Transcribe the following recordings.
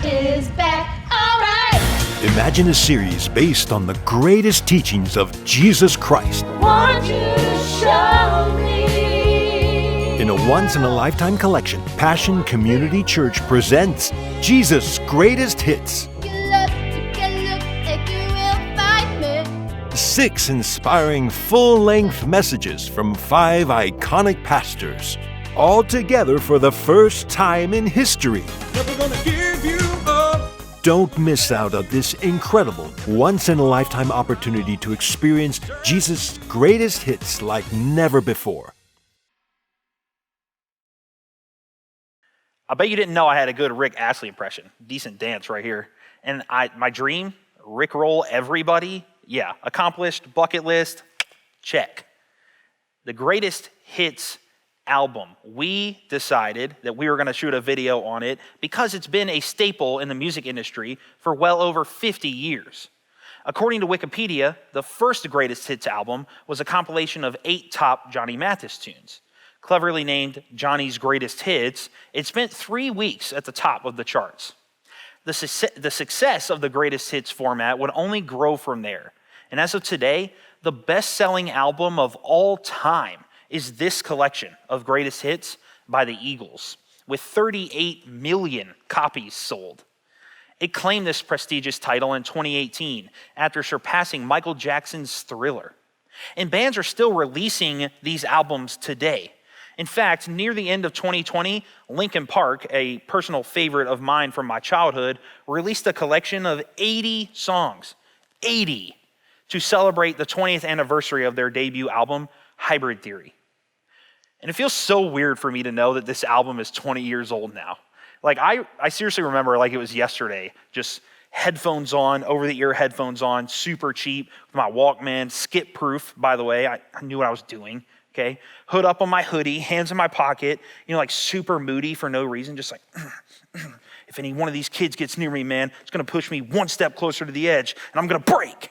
is back. All right. Imagine a series based on the greatest teachings of Jesus Christ. Won't you show me? In a once-in-a-lifetime collection, Passion Community Church presents Jesus' Greatest Hits. You look like you will find me. 6 inspiring full-length messages from 5 iconic pastors, all together for the first time in history. Never gonna give you up. Don't miss out on this incredible, once-in-a-lifetime opportunity to experience Jesus' greatest hits like never before. I bet you didn't know I had a good Rick Astley impression. Decent dance right here. And my dream, Rickroll everybody. Yeah, accomplished, bucket list, check. The greatest hits album. We decided that we were going to shoot a video on it because it's been a staple in the music industry for well over 50 years. According to Wikipedia, the first greatest hits album was a compilation of 8 top Johnny Mathis tunes. Cleverly named Johnny's Greatest Hits, it spent 3 weeks at the top of the charts. The success of the greatest hits format would only grow from there. And as of today, the best-selling album of all time is this collection of greatest hits by the Eagles, with 38 million copies sold. It claimed this prestigious title in 2018 after surpassing Michael Jackson's Thriller. And bands are still releasing these albums today. In fact, near the end of 2020, Linkin Park, a personal favorite of mine from my childhood, released a collection of 80 songs, 80, to celebrate the 20th anniversary of their debut album, Hybrid Theory. And it feels so weird for me to know that this album is 20 years old now. Like, I seriously remember like it was yesterday, just headphones on, over-the-ear headphones on, super cheap, with my Walkman, skip-proof, by the way. I knew what I was doing. Okay, hood up on my hoodie, hands in my pocket, like super moody for no reason, just like, if any one of these kids gets near me, man, it's gonna push me one step closer to the edge, and I'm gonna break.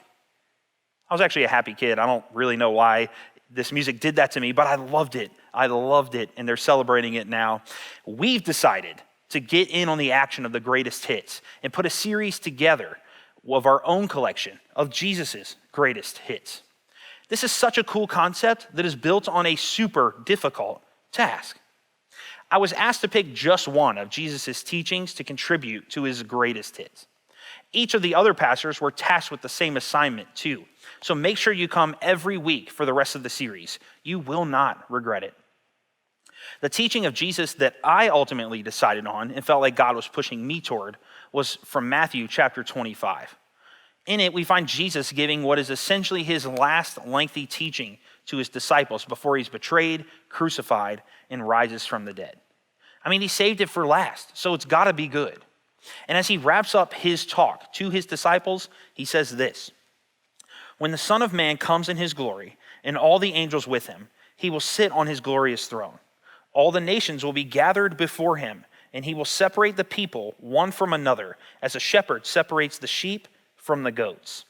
I was actually a happy kid. I don't really know why this music did that to me, but I loved it. And they're celebrating it now. We've decided to get in on the action of the greatest hits and put a series together of our own collection of Jesus's greatest hits. This is such a cool concept that is built on a super difficult task. I was asked to pick just one of Jesus' teachings to contribute to his greatest hits. Each of the other pastors were tasked with the same assignment too. So make sure you come every week for the rest of the series. You will not regret it. The teaching of Jesus that I ultimately decided on and felt like God was pushing me toward was from Matthew chapter 25. In it, we find Jesus giving what is essentially his last lengthy teaching to his disciples before he's betrayed, crucified, and rises from the dead. I mean, he saved it for last, so it's got to be good. And as he wraps up his talk to his disciples, he says this: "When the Son of Man comes in his glory, and all the angels with him, he will sit on his glorious throne. All the nations will be gathered before him, and he will separate the people one from another, as a shepherd separates the sheep from the goats.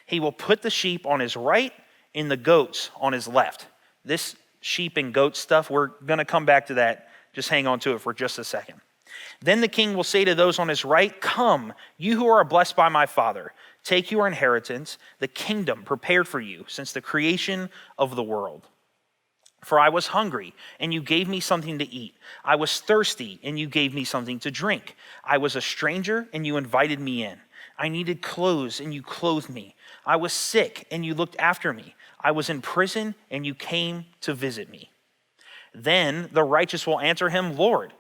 He will put the sheep on his right and the goats on his left." This sheep and goat stuff, we're going to come back to that. Just hang on to it for just a second. "Then the king will say to those on his right, 'Come, you who are blessed by my Father, take your inheritance, the kingdom prepared for you since the creation of the world. For I was hungry, and you gave me something to eat. I was thirsty, and you gave me something to drink. I was a stranger, and you invited me in. I needed clothes, and you clothed me. I was sick, and you looked after me. I was in prison, and you came to visit me.' Then the righteous will answer him, 'Lord,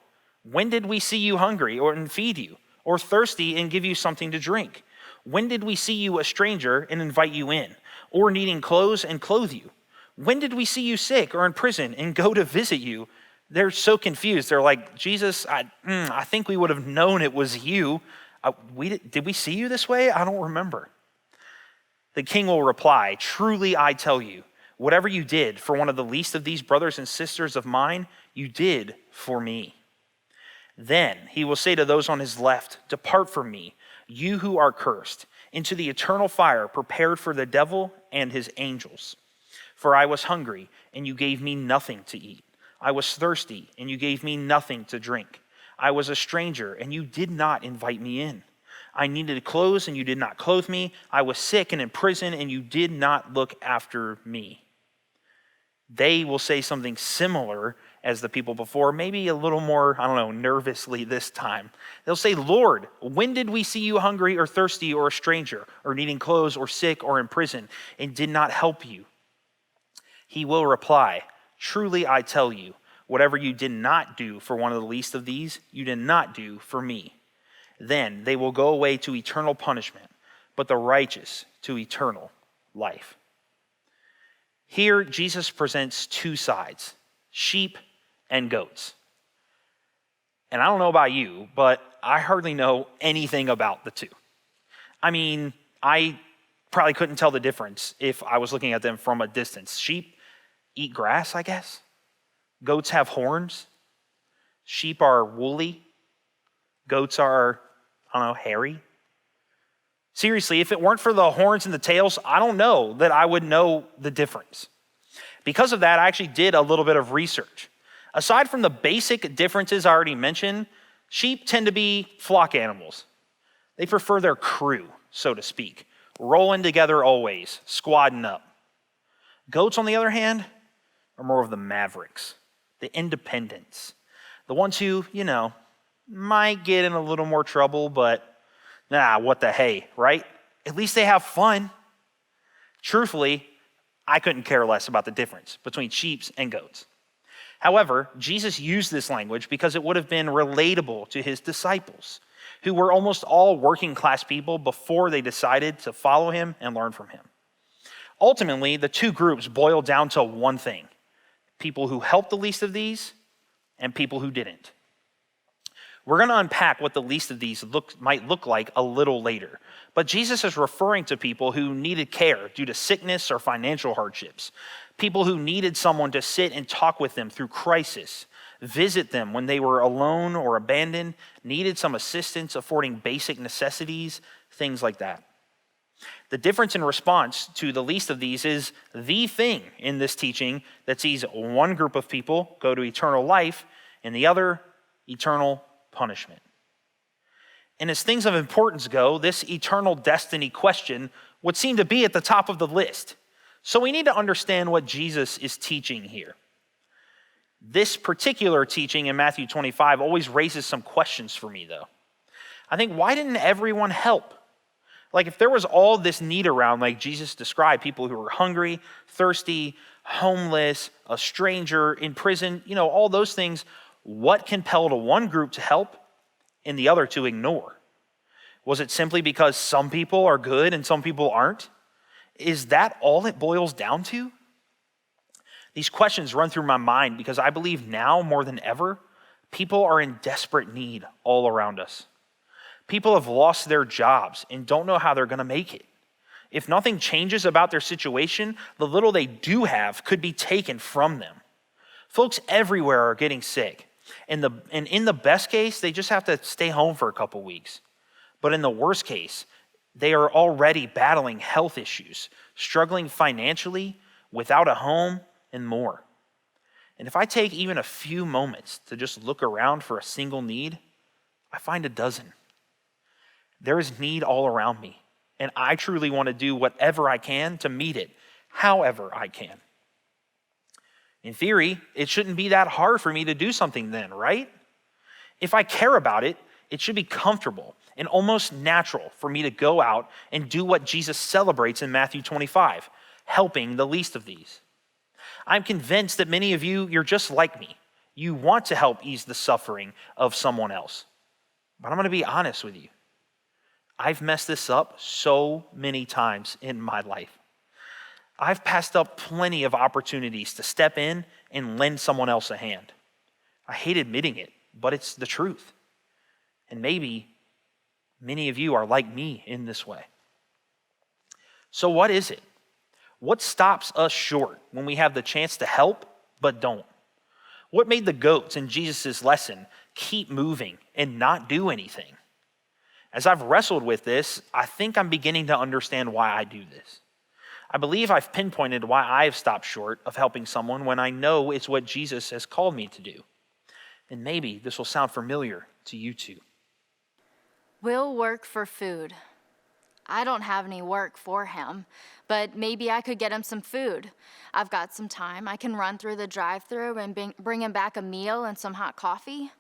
when did we see you hungry and feed you, or thirsty and give you something to drink? When did we see you a stranger and invite you in, or needing clothes and clothe you? When did we see you sick or in prison and go to visit you?'" They're so confused. They're like, "Jesus, I think we would have known it was you. Did we see you this way? I don't remember." The king will reply, "Truly I tell you, whatever you did for one of the least of these brothers and sisters of mine, you did for me." Then he will say to those on his left, "Depart from me, you who are cursed, into the eternal fire prepared for the devil and his angels. For I was hungry, and you gave me nothing to eat. I was thirsty, and you gave me nothing to drink. I was a stranger, and you did not invite me in. I needed clothes, and you did not clothe me. I was sick and in prison, and you did not look after me." They will say something similar as the people before, maybe a little more, nervously this time. They'll say, "Lord, when did we see you hungry or thirsty or a stranger or needing clothes or sick or in prison and did not help you?" He will reply, "Truly I tell you, whatever you did not do for one of the least of these, you did not do for me." Then they will go away to eternal punishment, but the righteous to eternal life. Here, Jesus presents two sides, sheep and goats. And I don't know about you, but I hardly know anything about the two. I probably couldn't tell the difference if I was looking at them from a distance. Sheep eat grass, I guess. Goats have horns. Sheep are woolly. Goats are, hairy. Seriously, if it weren't for the horns and the tails, I don't know that I would know the difference. Because of that, I actually did a little bit of research. Aside from the basic differences I already mentioned, sheep tend to be flock animals. They prefer their crew, so to speak, rolling together always, squadding up. Goats, on the other hand, are more of the mavericks, the independents, the ones who, might get in a little more trouble, but what the hey, right? At least they have fun. Truthfully, I couldn't care less about the difference between sheep and goats. However, Jesus used this language because it would have been relatable to his disciples, who were almost all working class people before they decided to follow him and learn from him. Ultimately, the two groups boiled down to one thing: people who helped the least of these and people who didn't. We're going to unpack what the least of these might look like a little later. But Jesus is referring to people who needed care due to sickness or financial hardships, people who needed someone to sit and talk with them through crisis, visit them when they were alone or abandoned, needed some assistance affording basic necessities, things like that. The difference in response to the least of these is the thing in this teaching that sees one group of people go to eternal life and the other eternal punishment. And as things of importance go, this eternal destiny question would seem to be at the top of the list. So we need to understand what Jesus is teaching here. This particular teaching in Matthew 25 always raises some questions for me, though. I think, why didn't everyone help? Like, if there was all this need around, like Jesus described, people who were hungry, thirsty, homeless, a stranger, in prison, all those things, what compelled one group to help and the other to ignore? Was it simply because some people are good and some people aren't? Is that all it boils down to? These questions run through my mind because I believe now more than ever, people are in desperate need all around us. People have lost their jobs and don't know how they're going to make it. If nothing changes about their situation, the little they do have could be taken from them. Folks everywhere are getting sick. And in the best case, they just have to stay home for a couple weeks. But in the worst case, they are already battling health issues, struggling financially, without a home, and more. And if I take even a few moments to just look around for a single need, I find a dozen. There is need all around me, and I truly want to do whatever I can to meet it, however I can. In theory, it shouldn't be that hard for me to do something then, right? If I care about it, it should be comfortable and almost natural for me to go out and do what Jesus celebrates in Matthew 25, helping the least of these. I'm convinced that many of you, you're just like me. You want to help ease the suffering of someone else. But I'm going to be honest with you. I've messed this up so many times in my life. I've passed up plenty of opportunities to step in and lend someone else a hand. I hate admitting it, but it's the truth. And maybe many of you are like me in this way. So what is it? What stops us short when we have the chance to help but don't? What made the goats in Jesus' lesson keep moving and not do anything? As I've wrestled with this, I think I'm beginning to understand why I do this. I believe I've pinpointed why I've stopped short of helping someone when I know it's what Jesus has called me to do. And maybe this will sound familiar to you too. Will work for food. I don't have any work for him, but maybe I could get him some food. I've got some time. I can run through the drive-thru and bring him back a meal and some hot coffee.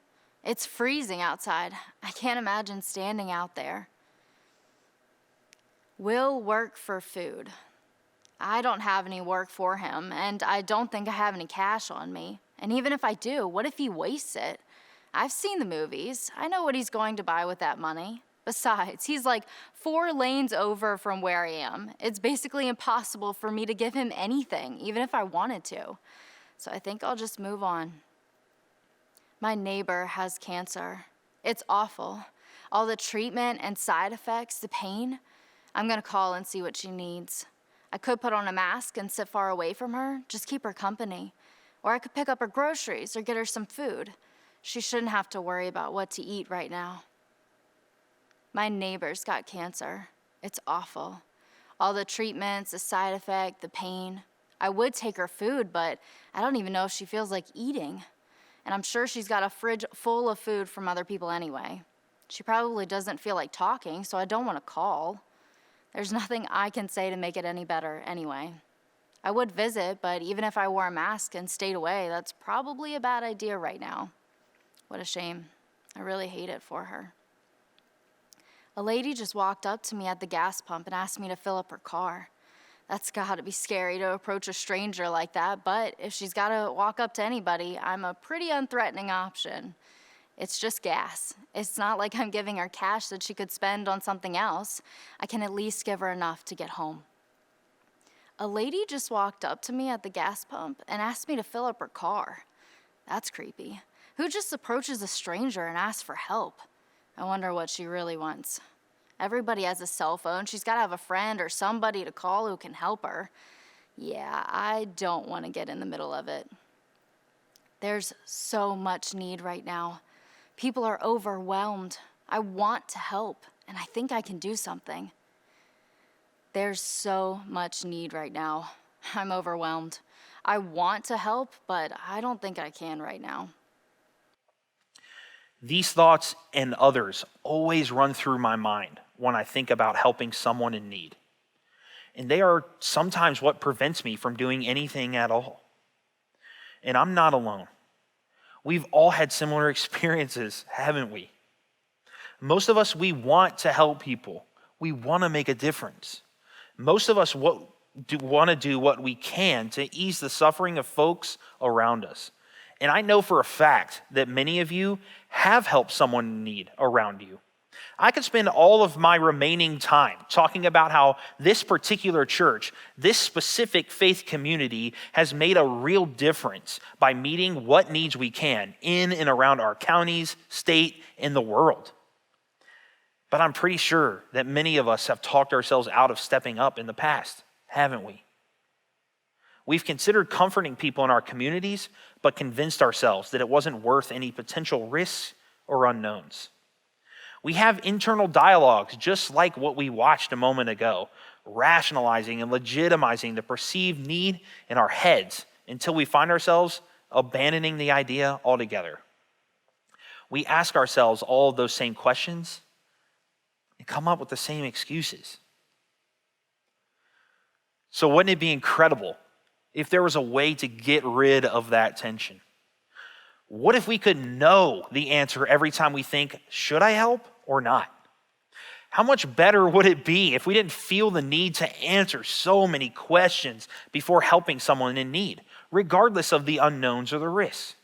It's freezing outside. I can't imagine standing out there. Will work for food. I don't have any work for him, and I don't think I have any cash on me. And even if I do, what if he wastes it? I've seen the movies. I know what he's going to buy with that money. Besides, he's like 4 lanes over from where I am. It's basically impossible for me to give him anything, even if I wanted to. So I think I'll just move on. My neighbor has cancer. It's awful. All the treatment and side effects, the pain. I'm gonna call and see what she needs. I could put on a mask and sit far away from her, just keep her company. Or I could pick up her groceries or get her some food. She shouldn't have to worry about what to eat right now. My neighbor's got cancer. It's awful. All the treatments, the side effect, the pain. I would take her food, but I don't even know if she feels like eating. And I'm sure she's got a fridge full of food from other people anyway. She probably doesn't feel like talking, so I don't want to call. There's nothing I can say to make it any better anyway. I would visit, but even if I wore a mask and stayed away, that's probably a bad idea right now. What a shame. I really hate it for her. A lady just walked up to me at the gas pump and asked me to fill up her car. That's gotta be scary to approach a stranger like that, but if she's gotta walk up to anybody, I'm a pretty unthreatening option. It's just gas. It's not like I'm giving her cash that she could spend on something else. I can at least give her enough to get home. A lady just walked up to me at the gas pump and asked me to fill up her car. That's creepy. Who just approaches a stranger and asks for help? I wonder what she really wants. Everybody has a cell phone. She's got to have a friend or somebody to call who can help her. Yeah, I don't want to get in the middle of it. There's so much need right now. People are overwhelmed. I want to help, and I think I can do something. There's so much need right now. I'm overwhelmed. I want to help, but I don't think I can right now. These thoughts and others always run through my mind when I think about helping someone in need. And they are sometimes what prevents me from doing anything at all. And I'm not alone. We've all had similar experiences, haven't we? Most of us, we want to help people. We want to make a difference. Most of us want to do what we can to ease the suffering of folks around us. And I know for a fact that many of you have helped someone in need around you. I could spend all of my remaining time talking about how this particular church, this specific faith community, has made a real difference by meeting what needs we can in and around our counties, state, and the world. But I'm pretty sure that many of us have talked ourselves out of stepping up in the past, haven't we? We've considered comforting people in our communities, but convinced ourselves that it wasn't worth any potential risks or unknowns. We have internal dialogues just like what we watched a moment ago, rationalizing and legitimizing the perceived need in our heads until we find ourselves abandoning the idea altogether. We ask ourselves all of those same questions and come up with the same excuses. So wouldn't it be incredible if there was a way to get rid of that tension? What if we could know the answer every time we think, should I help or not? How much better would it be if we didn't feel the need to answer so many questions before helping someone in need, regardless of the unknowns or the risks?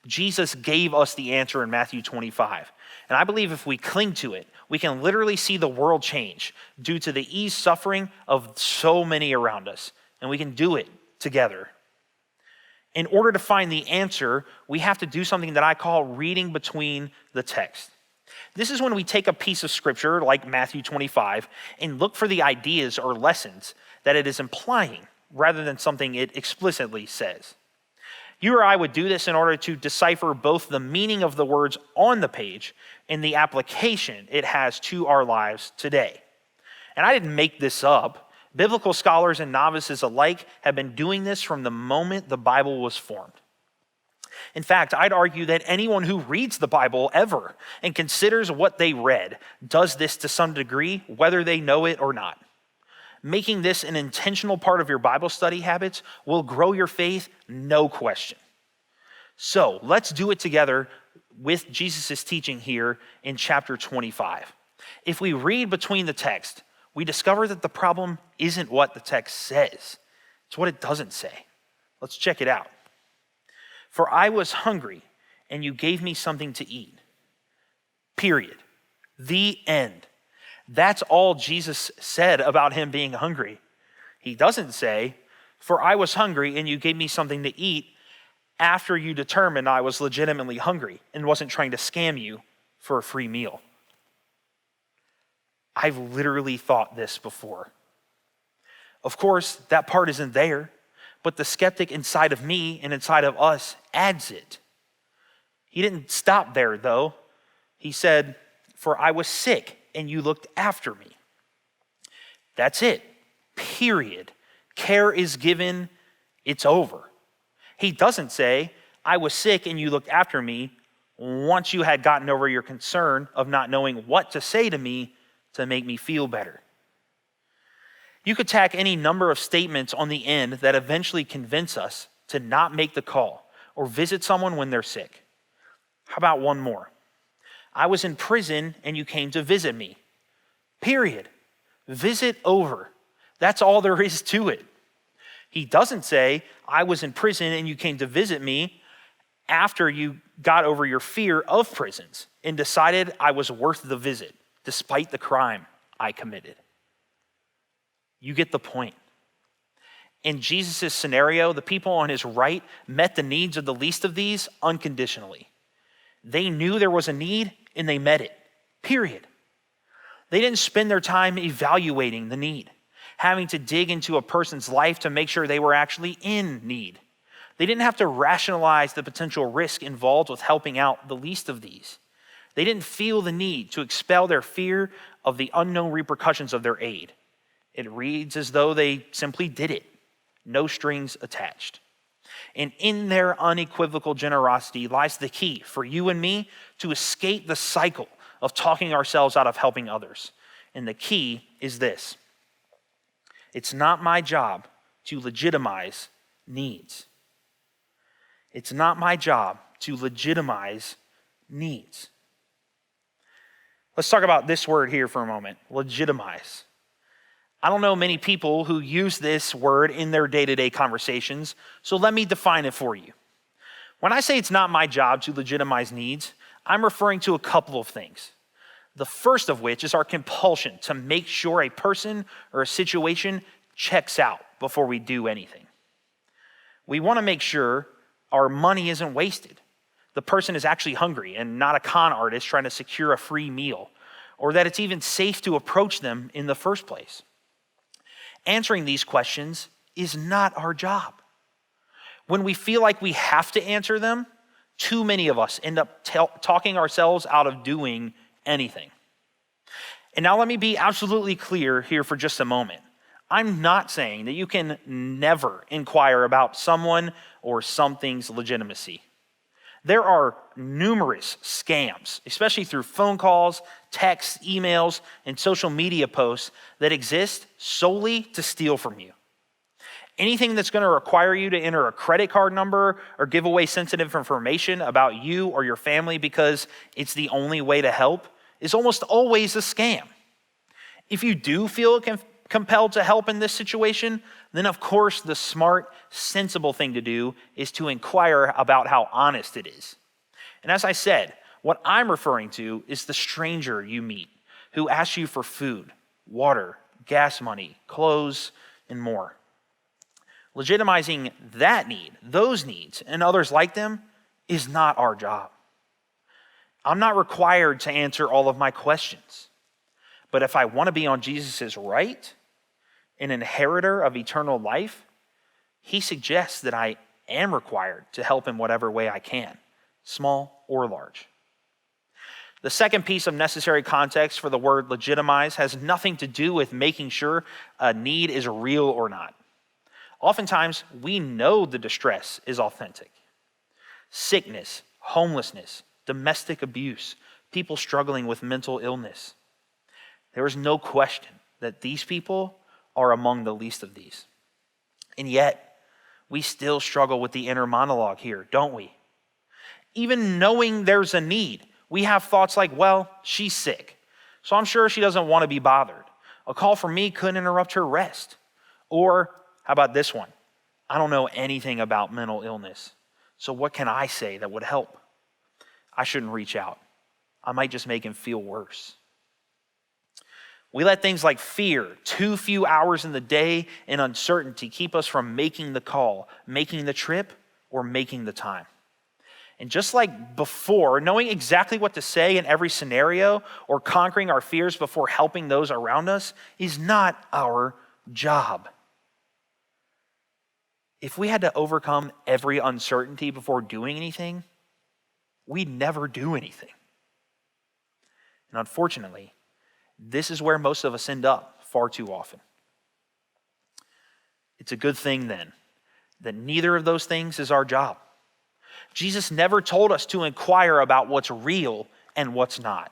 Jesus gave us the answer in Matthew 25. And I believe if we cling to it, we can literally see the world change due to the eased suffering of so many around us. And we can do it together. In order to find the answer, we have to do something that I call reading between the text. This is when we take a piece of scripture like Matthew 25 and look for the ideas or lessons that it is implying rather than something it explicitly says. You or I would do this in order to decipher both the meaning of the words on the page and the application it has to our lives today. And I didn't make this up. Biblical scholars and novices alike have been doing this from the moment the Bible was formed. In fact, I'd argue that anyone who reads the Bible ever and considers what they read does this to some degree, whether they know it or not. Making this an intentional part of your Bible study habits will grow your faith, no question. So let's do it together with Jesus' teaching here in chapter 25. If we read between the text, we discover that the problem isn't what the text says. It's what it doesn't say. Let's check it out. For I was hungry, and you gave me something to eat. Period. The end. That's all Jesus said about him being hungry. He doesn't say, for I was hungry, and you gave me something to eat after you determined I was legitimately hungry and wasn't trying to scam you for a free meal. I've literally thought this before. Of course, that part isn't there, but the skeptic inside of me and inside of us adds it. He didn't stop there, though. He said, for I was sick and you looked after me. That's it. Period. Care is given. It's over. He doesn't say, I was sick and you looked after me once you had gotten over your concern of not knowing what to say to me to make me feel better. You could tack any number of statements on the end that eventually convince us to not make the call or visit someone when they're sick. How about one more? I was in prison and you came to visit me. Period. Visit over. That's all there is to it. He doesn't say, I was in prison and you came to visit me after you got over your fear of prisons and decided I was worth the visit, despite the crime I committed. You get the point. In Jesus' scenario, the people on his right met the needs of the least of these unconditionally. They knew there was a need and they met it, period. They didn't spend their time evaluating the need, having to dig into a person's life to make sure they were actually in need. They didn't have to rationalize the potential risk involved with helping out the least of these. They didn't feel the need to expel their fear of the unknown repercussions of their aid. It reads as though they simply did it, no strings attached. And in their unequivocal generosity lies the key for you and me to escape the cycle of talking ourselves out of helping others. And the key is this: it's not my job to legitimize needs. It's not my job to legitimize needs. Let's talk about this word here for a moment, legitimize. I don't know many people who use this word in their day-to-day conversations, so let me define it for you. When I say it's not my job to legitimize needs, I'm referring to a couple of things. The first of which is our compulsion to make sure a person or a situation checks out before we do anything. We want to make sure our money isn't wasted. The person is actually hungry and not a con artist trying to secure a free meal, or that it's even safe to approach them in the first place. Answering these questions is not our job. When we feel like we have to answer them, too many of us end up talking ourselves out of doing anything. And now let me be absolutely clear here for just a moment. I'm not saying that you can never inquire about someone or something's legitimacy. There are numerous scams, especially through phone calls, texts, emails, and social media posts that exist solely to steal from you. Anything that's going to require you to enter a credit card number or give away sensitive information about you or your family because it's the only way to help is almost always a scam. If you do feel compelled to help in this situation, then of course the smart, sensible thing to do is to inquire about how honest it is. And as I said, what I'm referring to is the stranger you meet who asks you for food, water, gas money, clothes, and more. Legitimizing that need, those needs, and others like them is not our job. I'm not required to answer all of my questions. But if I want to be on Jesus' right, an inheritor of eternal life, he suggests that I am required to help in whatever way I can, small or large. The second piece of necessary context for the word legitimize has nothing to do with making sure a need is real or not. Oftentimes, we know the distress is authentic. sickness, homelessness, domestic abuse, people struggling with mental illness. There is no question that these people are among the least of these. And yet, we still struggle with the inner monologue here, don't we? Even knowing there's a need, we have thoughts like, well, she's sick, so I'm sure she doesn't want to be bothered. A call from me couldn't interrupt her rest. Or, how about this one? I don't know anything about mental illness, so what can I say that would help? I shouldn't reach out. I might just make him feel worse. We let things like fear, too few hours in the day, and uncertainty keep us from making the call, making the trip, or making the time. And just like before, knowing exactly what to say in every scenario or conquering our fears before helping those around us is not our job. If we had to overcome every uncertainty before doing anything, we'd never do anything. And unfortunately, this is where most of us end up far too often. It's a good thing then that neither of those things is our job. Jesus never told us to inquire about what's real and what's not.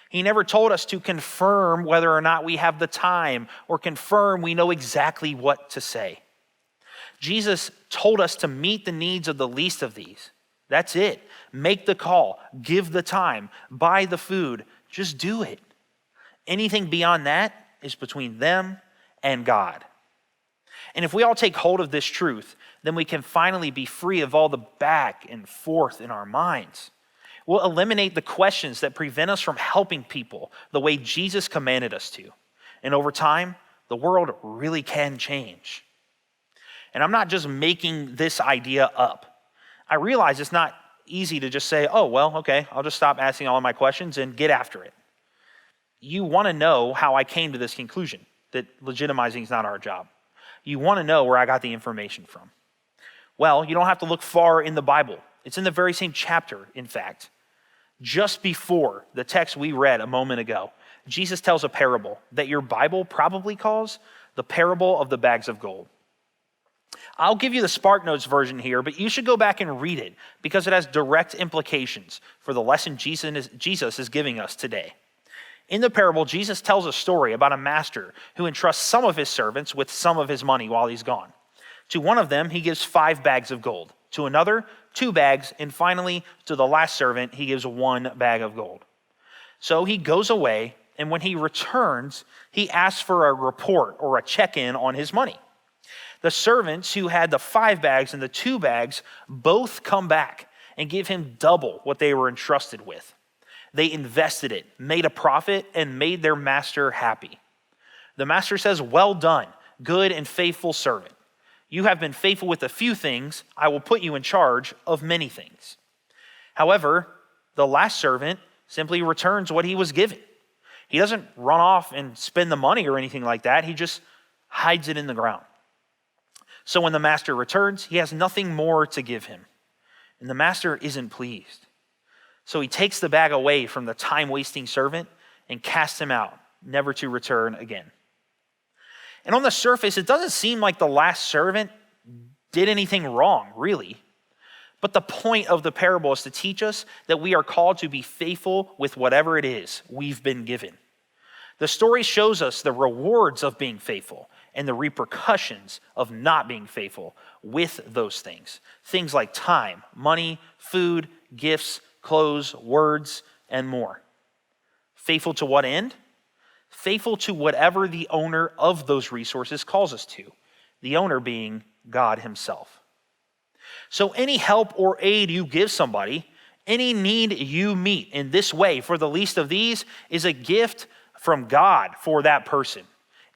He never told us to confirm whether or not we have the time or confirm we know exactly what to say. Jesus told us to meet the needs of the least of these. That's it. Make the call, give the time, buy the food, just do it. Anything beyond that is between them and God. And if we all take hold of this truth, then we can finally be free of all the back and forth in our minds. We'll eliminate the questions that prevent us from helping people the way Jesus commanded us to. And over time, the world really can change. And I'm not just making this idea up. I realize it's not easy to just say, oh, well, okay, I'll just stop asking all of my questions and get after it. You want to know how I came to this conclusion, that legitimizing is not our job. You want to know where I got the information from. Well, you don't have to look far in the Bible. It's in the very same chapter, in fact. Just before the text we read a moment ago, Jesus tells a parable that your Bible probably calls the parable of the bags of gold. I'll give you the SparkNotes version here, but you should go back and read it because it has direct implications for the lesson Jesus is giving us today. In the parable, Jesus tells a story about a master who entrusts some of his servants with some of his money while he's gone. To one of them, he gives 5 bags of gold. To another, 2 bags. And finally, to the last servant, he gives 1 bag of gold. So he goes away, and when he returns, he asks for a report or a check-in on his money. The servants who had the 5 bags and the 2 bags both come back and give him double what they were entrusted with. They invested it, made a profit, and made their master happy. The master says, well done, good and faithful servant. You have been faithful with a few things. I will put you in charge of many things. However, the last servant simply returns what he was given. He doesn't run off and spend the money or anything like that. He just hides it in the ground. So when the master returns, he has nothing more to give him. And the master isn't pleased. So he takes the bag away from the time-wasting servant and casts him out, never to return again. And on the surface, it doesn't seem like the last servant did anything wrong, really. But the point of the parable is to teach us that we are called to be faithful with whatever it is we've been given. The story shows us the rewards of being faithful and the repercussions of not being faithful with those things. Things like time, money, food, gifts, clothes, words, and more. Faithful to what end? Faithful to whatever the owner of those resources calls us to, the owner being God himself. So any help or aid you give somebody, any need you meet in this way for the least of these is a gift from God for that person.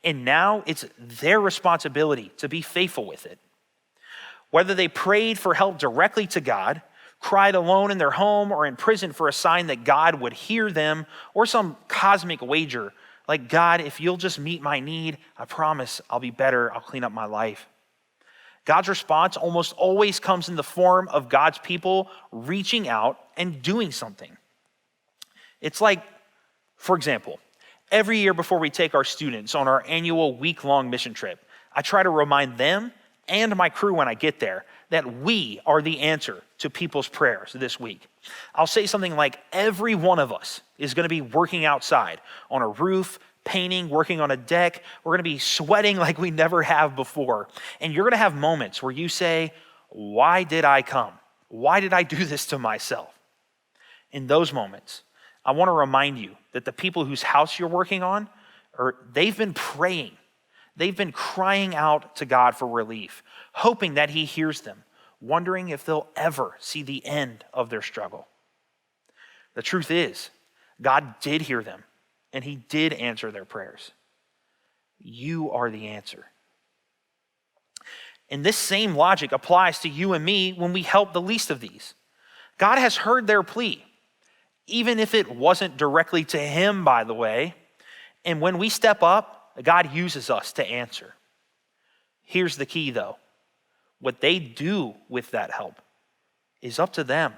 And now it's their responsibility to be faithful with it. Whether they prayed for help directly to God, cried alone in their home, or in prison for a sign that God would hear them, or some cosmic wager like, God, if you'll just meet my need, I promise I'll be better, I'll clean up my life. God's response almost always comes in the form of God's people reaching out and doing something. It's like, for example, every year before we take our students on our annual week-long mission trip, I try to remind them and my crew when I get there that we are the answer to people's prayers this week. I'll say something like every one of us is going to be working outside on a roof, painting, working on a deck. We're going to be sweating like we never have before. And you're going to have moments where you say, why did I come? Why did I do this to myself? In those moments, I want to remind you that the people whose house you're working on, they've been praying. They've been crying out to God for relief, hoping that he hears them, wondering if they'll ever see the end of their struggle. The truth is, God did hear them, and he did answer their prayers. You are the answer. And this same logic applies to you and me when we help the least of these. God has heard their plea, even if it wasn't directly to him, by the way. And when we step up, God uses us to answer. Here's the key, though. What they do with that help is up to them.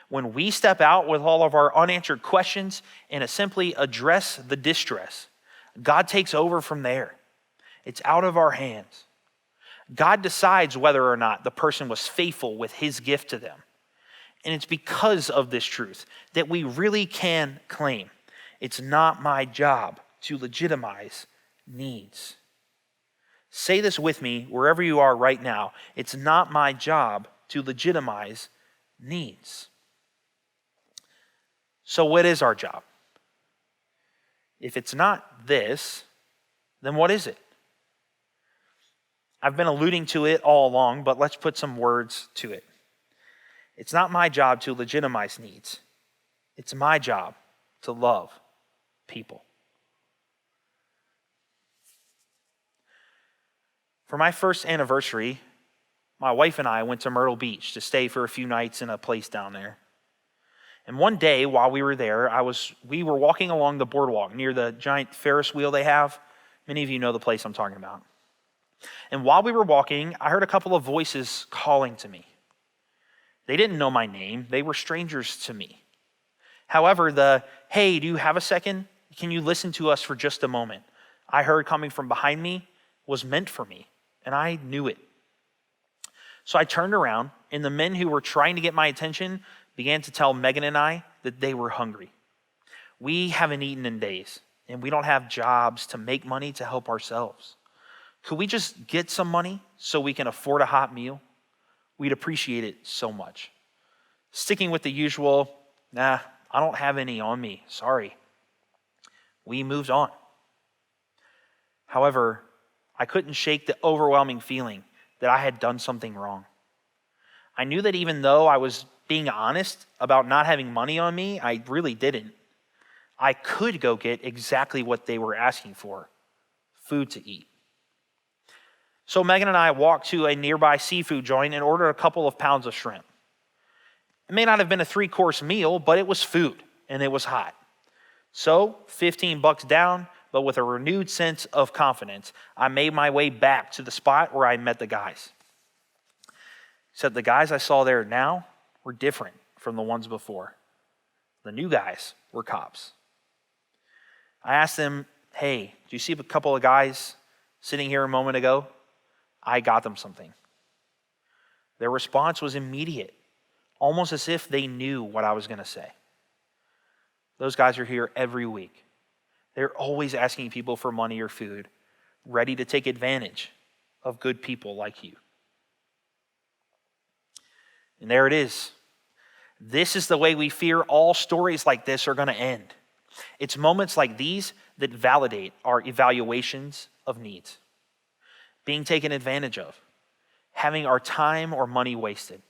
When we step out with all of our unanswered questions and simply address the distress, God takes over from there. It's out of our hands. God decides whether or not the person was faithful with his gift to them. And it's because of this truth that we really can claim, it's not my job to legitimize needs. Say this with me wherever you are right now. It's not my job to legitimize needs. So what is our job? If it's not this, then what is it? I've been alluding to it all along, but let's put some words to it. It's not my job to legitimize needs. It's my job to love people. For my first anniversary, my wife and I went to Myrtle Beach to stay for a few nights in a place down there. And one day while we were there, we were walking along the boardwalk near the giant Ferris wheel they have. Many of you know the place I'm talking about. And while we were walking, I heard a couple of voices calling to me. They didn't know my name. They were strangers to me. However, hey, do you have a second? Can you listen to us for just a moment? I heard coming from behind me was meant for me, and I knew it. So I turned around, and the men who were trying to get my attention began to tell Megan and I that they were hungry. We haven't eaten in days, and we don't have jobs to make money to help ourselves. Could we just get some money so we can afford a hot meal? We'd appreciate it so much. Sticking with the usual, I don't have any on me, sorry. We moved on. However, I couldn't shake the overwhelming feeling that I had done something wrong. I knew that even though I was being honest about not having money on me, I really didn't. I could go get exactly what they were asking for, food to eat. So Megan and I walked to a nearby seafood joint and ordered a couple of pounds of shrimp. It may not have been a 3-course meal, but it was food and it was hot. So $15 down, but with a renewed sense of confidence, I made my way back to the spot where I met the guys. Except the guys I saw there now were different from the ones before. The new guys were cops. I asked them, hey, do you see a couple of guys sitting here a moment ago? I got them something. Their response was immediate, almost as if they knew what I was going to say. Those guys are here every week. They're always asking people for money or food, ready to take advantage of good people like you. And there it is. This is the way we fear all stories like this are going to end. It's moments like these that validate our evaluations of needs. Being taken advantage of, having our time or money wasted,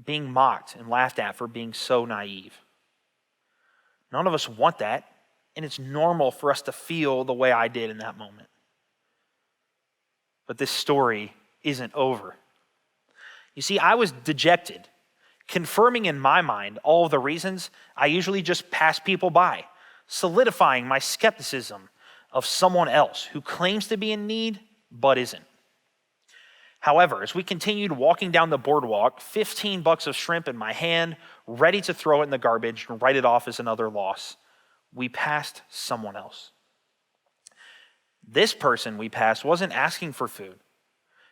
being mocked and laughed at for being so naive. None of us want that, and it's normal for us to feel the way I did in that moment. But this story isn't over. You see, I was dejected, confirming in my mind all of the reasons I usually just pass people by, solidifying my skepticism of someone else who claims to be in need but isn't. However, as we continued walking down the boardwalk, $15 of shrimp in my hand, ready to throw it in the garbage and write it off as another loss, we passed someone else. This person we passed wasn't asking for food.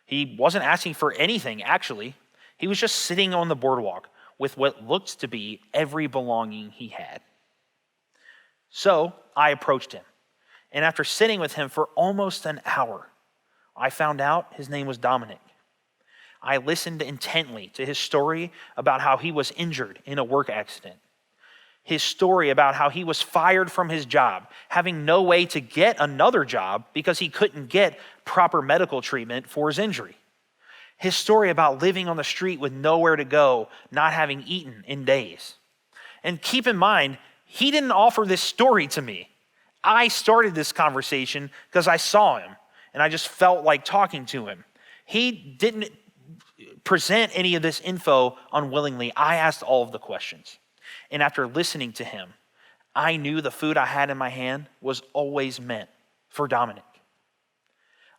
He wasn't asking for anything, actually. He was just sitting on the boardwalk with what looked to be every belonging he had. So I approached him, and after sitting with him for almost an hour, I found out his name was Dominic. I listened intently to his story about how he was injured in a work accident. His story about how he was fired from his job, having no way to get another job because he couldn't get proper medical treatment for his injury. His story about living on the street with nowhere to go, not having eaten in days. And keep in mind, he didn't offer this story to me. I started this conversation because I saw him and I just felt like talking to him. He didn't present any of this info unwillingly. I asked all of the questions. And after listening to him, I knew the food I had in my hand was always meant for Dominic.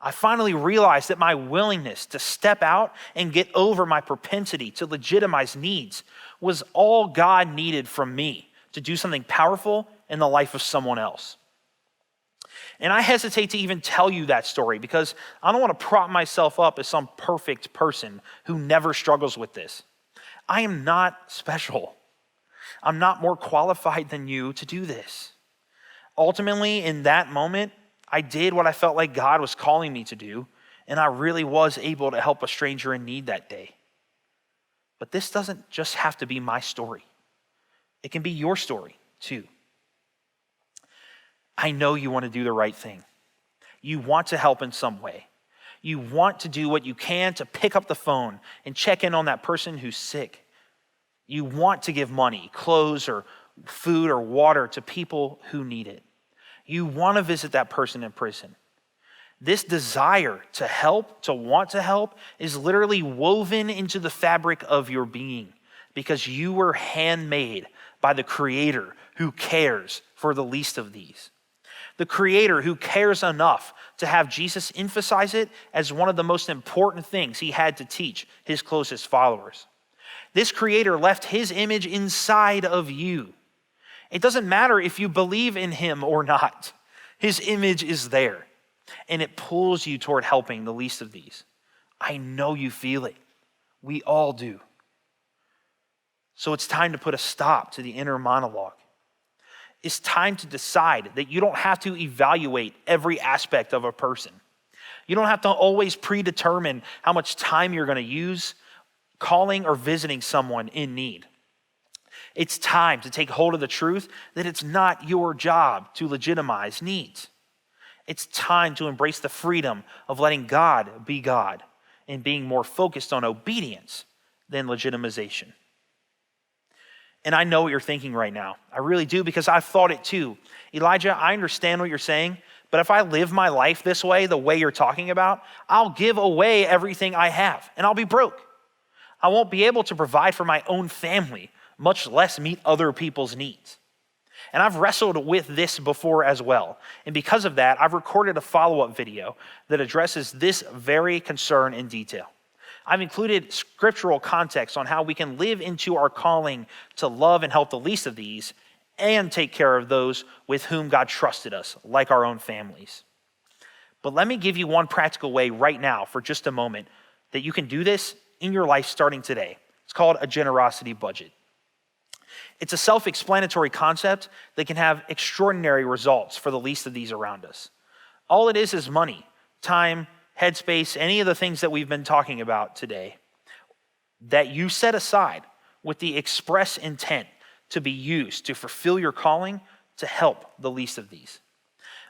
I finally realized that my willingness to step out and get over my propensity to legitimize needs was all God needed from me to do something powerful in the life of someone else. And I hesitate to even tell you that story because I don't want to prop myself up as some perfect person who never struggles with this. I am not special. I'm not more qualified than you to do this. Ultimately, in that moment, I did what I felt like God was calling me to do, and I really was able to help a stranger in need that day. But this doesn't just have to be my story. It can be your story, too. I know you want to do the right thing. You want to help in some way. You want to do what you can to pick up the phone and check in on that person who's sick. You want to give money, clothes, or food or water to people who need it. You want to visit that person in prison. This desire to help, to want to help, is literally woven into the fabric of your being because you were handmade by the Creator who cares for the least of these. The Creator who cares enough to have Jesus emphasize it as one of the most important things he had to teach his closest followers. This Creator left his image inside of you. It doesn't matter if you believe in him or not. His image is there, and it pulls you toward helping the least of these. I know you feel it. We all do. So it's time to put a stop to the inner monologue. It's time to decide that you don't have to evaluate every aspect of a person. You don't have to always predetermine how much time you're going to use calling or visiting someone in need. It's time to take hold of the truth that it's not your job to legitimize needs. It's time to embrace the freedom of letting God be God and being more focused on obedience than legitimization. And I know what you're thinking right now. I really do, because I've thought it too. Elijah, I understand what you're saying, but if I live my life this way, the way you're talking about, I'll give away everything I have and I'll be broke. I won't be able to provide for my own family, much less meet other people's needs. And I've wrestled with this before as well. And because of that, I've recorded a follow-up video that addresses this very concern in detail. I've included scriptural context on how we can live into our calling to love and help the least of these and take care of those with whom God trusted us, like our own families. But let me give you one practical way right now for just a moment that you can do this in your life starting today. It's called a generosity budget. It's a self-explanatory concept that can have extraordinary results for the least of these around us. All it is money, time, headspace, any of the things that we've been talking about today that you set aside with the express intent to be used to fulfill your calling to help the least of these.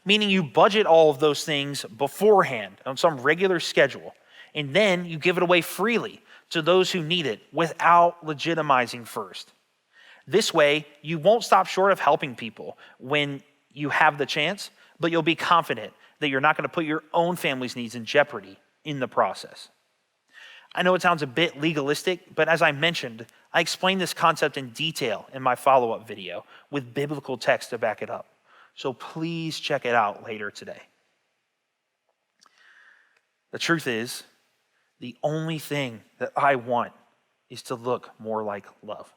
Meaning you budget all of those things beforehand on some regular schedule, and then you give it away freely to those who need it without legitimizing first. This way, you won't stop short of helping people when you have the chance, but you'll be confident that you're not going to put your own family's needs in jeopardy in the process. I know it sounds a bit legalistic, but as I mentioned, I explained this concept in detail in my follow-up video with biblical text to back it up. So please check it out later today. The truth is, the only thing that I want is to look more like love.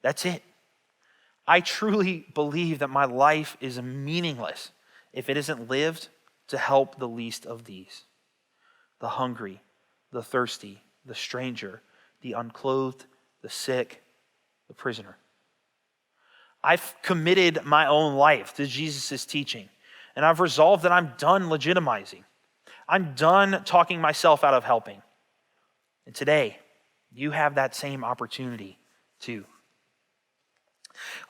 That's it. I truly believe that my life is meaningless if it isn't lived to help the least of these. the hungry, the thirsty, the stranger, the unclothed, the sick, the prisoner. I've committed my own life to Jesus' teaching, and I've resolved that I'm done legitimizing. I'm done talking myself out of helping. And today, you have that same opportunity too.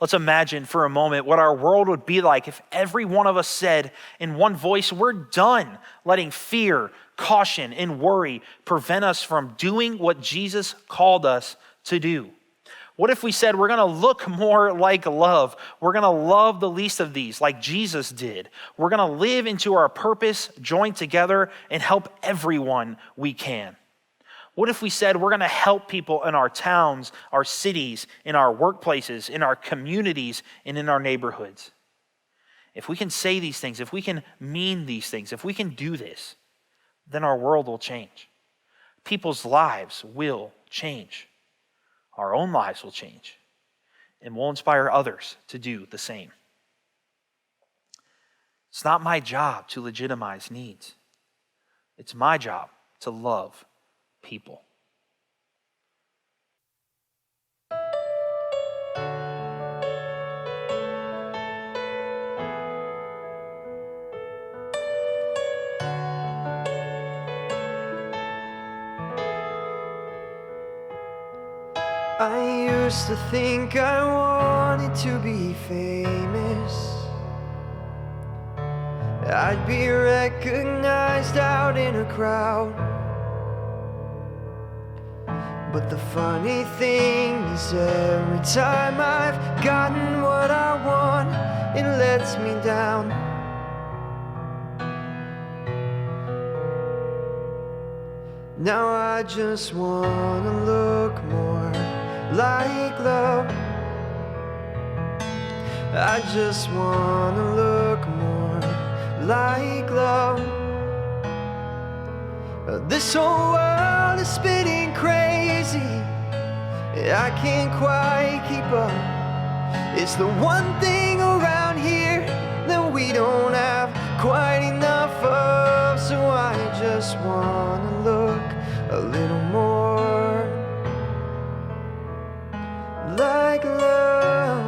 Let's imagine for a moment what our world would be like if every one of us said in one voice, we're done letting fear, caution, and worry prevent us from doing what Jesus called us to do. What if we said we're going to look more like love? We're going to love the least of these like Jesus did. We're going to live into our purpose, join together, and help everyone we can. What if we said we're going to help people in our towns, our cities, in our workplaces, in our communities, and in our neighborhoods? If we can say these things, if we can mean these things, if we can do this, then our world will change. People's lives will change. Our own lives will change. And we'll inspire others to do the same. It's not my job to legitimize needs. It's my job to love people. I used to think I wanted to be famous. I'd be recognized out in a crowd. But the funny thing is every time I've gotten what I want, it lets me down. Now I just wanna look more like love. I just wanna look more like love. This whole world is spinning crazy. I can't quite keep up. It's the one thing around here that we don't have quite enough of. So I just wanna look a little more like love.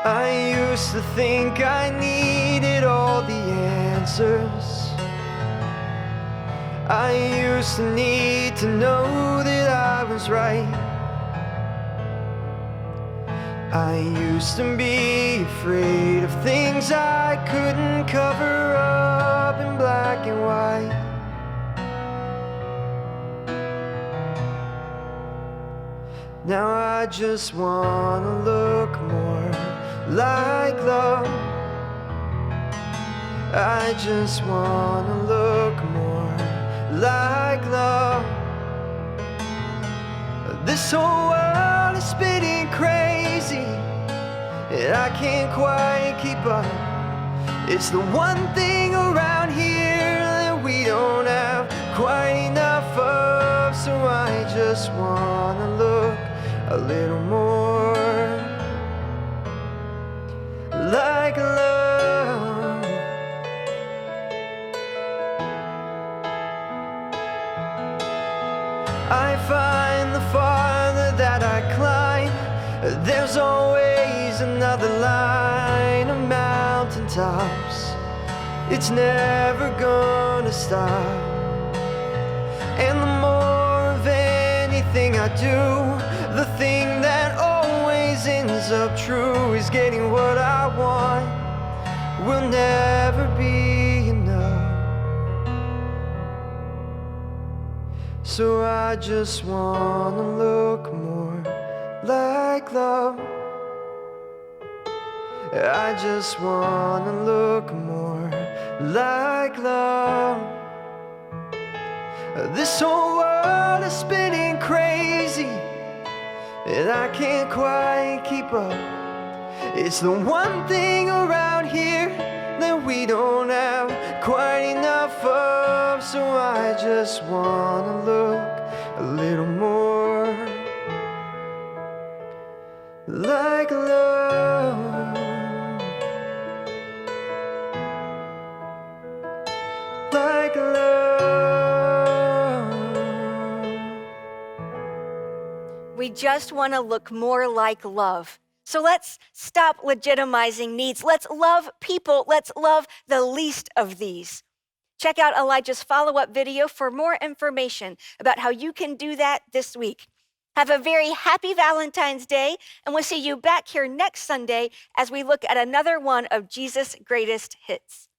I used to think I needed all the answers. I used to need to know that I was right. I used to be afraid of things I couldn't cover up in black and white. Now I just wanna look more like love. I just wanna look more like love. This whole world is spinning crazy, and I can't quite keep up. It's the one thing around here that we don't have quite enough of. So I just wanna look a little more like love. I find the farther that I climb, there's always another line of mountaintops. It's never gonna stop. And the more of anything I do, the thing that always ends up true is getting what I want will never be enough. So I just wanna look more like love. I just wanna look more like love. This whole world is spinning crazy, and I can't quite keep up. It's the one thing around here that we don't have quite enough of. So I just wanna look a little more like love. We just want to look more like love. So let's stop legitimizing needs. Let's love people. Let's love the least of these. Check out Elijah's follow-up video for more information about how you can do that this week. Have a very happy Valentine's Day, and we'll see you back here next Sunday as we look at another one of Jesus' greatest hits.